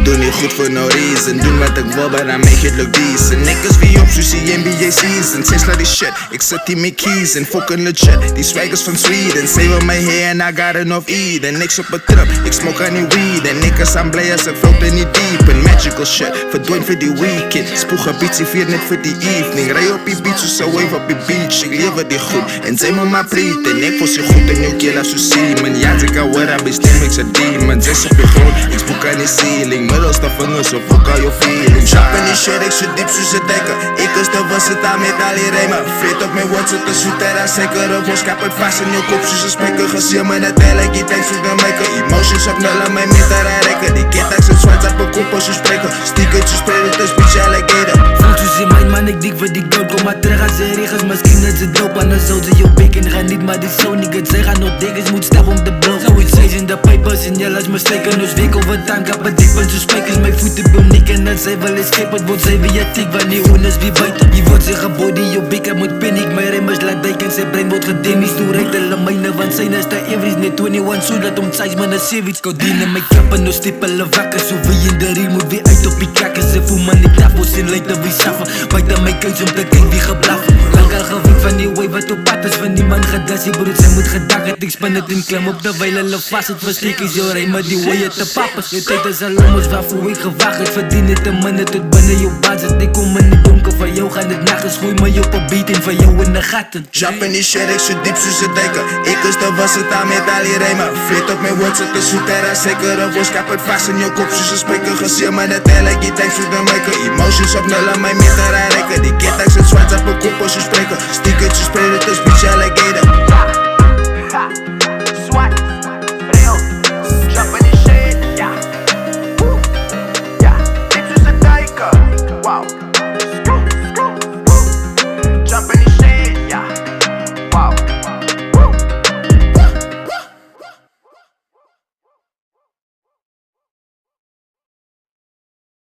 doe niet goed for no reason. Doen wat ik wil, but I make it look decent. Niggas wie op sushi NBA season. Tesla die shit, ik zet die met keys en fucking legit. Die swaggers van Sweden. Save my hair and I got enough eat. En niks op een trip, ik smoke aan die weed. En niggas aan blij als ik float in die deep. En magical shit, verdwijnt voor die weekend. Spoeg een beats, vier net voor die evening. Rij op die beach, zo wave op die beach. Ik leef die goed, en zij me maar priet. En ik voel zich goed en je kill als je zien. Man, ja, ik kan worden, bestem ik ze demon. Zes op je grond, ik spook aan die ceiling. Middelste vingers, of ook al je feeling. Shop in die shit, ik zit diep zoals ze dekken. Ik is te versatile met al die rijmen. Vreet op mijn woord, zit te zoet en dan zeker. Of ons kap het vast in je kop zoals een speaker. Gezien me net eigenlijk, je denkt zoals de maker. Emotions op nul en mijn meter aanrekken. Die kid, ik zit zwart op een kop als je spreken. Stiekertjes spelen, het is bitch alligator. Voelt soos in mijn man, ik dik voor die goud. Kom maar terug als ze regels, misschien dat ze dope. Anders zou ze jou beken, gaan niet maar die zo niggas. Zij gaan nog diggers, moet stap om te blow. Zoiets says in de papers en jij laat me steken. Dus week over time, kap het dik van zo'n spijkers. Mijn voeten boom nikken, dat zij wel escape. Het wordt zij weer tik, wanneer honers wie buiten. Je wordt zich geboden, je bek, moet panic. Mijn remmers laat dijken, zijn brein wordt gedemisch. Toen rijdt de lamijnen, want zijn is de everys. Net 21, zodat om size man een savage. Codeine, mijn klappen, no stippelen wakker. Zo wie in de riem, moet weer uit op die kakken. Ze voel man, ik tafels in, lijkt dat we saffen. Buit aan mijn keus om te kijken wie geblaffen. Lang al gewink van die wave wat op pad is. Van die man gedas, je broed, zij moet gedakken. Ik span het in klem op terwijl hulle vast. Het versteek is jou rij, maar die way het te pappers. Je tijd is al om ons waarvoor ik gewacht. Het verdien het een minute tot binnen jou basis. Ik kom in het donker, van jou gaan het nachts. Gooi me op een beat en van jou in de gaten. Shop in die shit, ik zit diep zoals ze denken. Ik is te versatile met al die rijmen. Vreet op mijn woord, zit te zoet en dan zeker. Of ons kap het vast in je kop zoals een speaker. Gezien me net eigenlijk, je denkt zoals de maker. Emotions op nul en mijn meter aanrekken. Die kid, ik zit zwart op een kop als je spreken. Stiekertjes spelen, het is bitch alligator.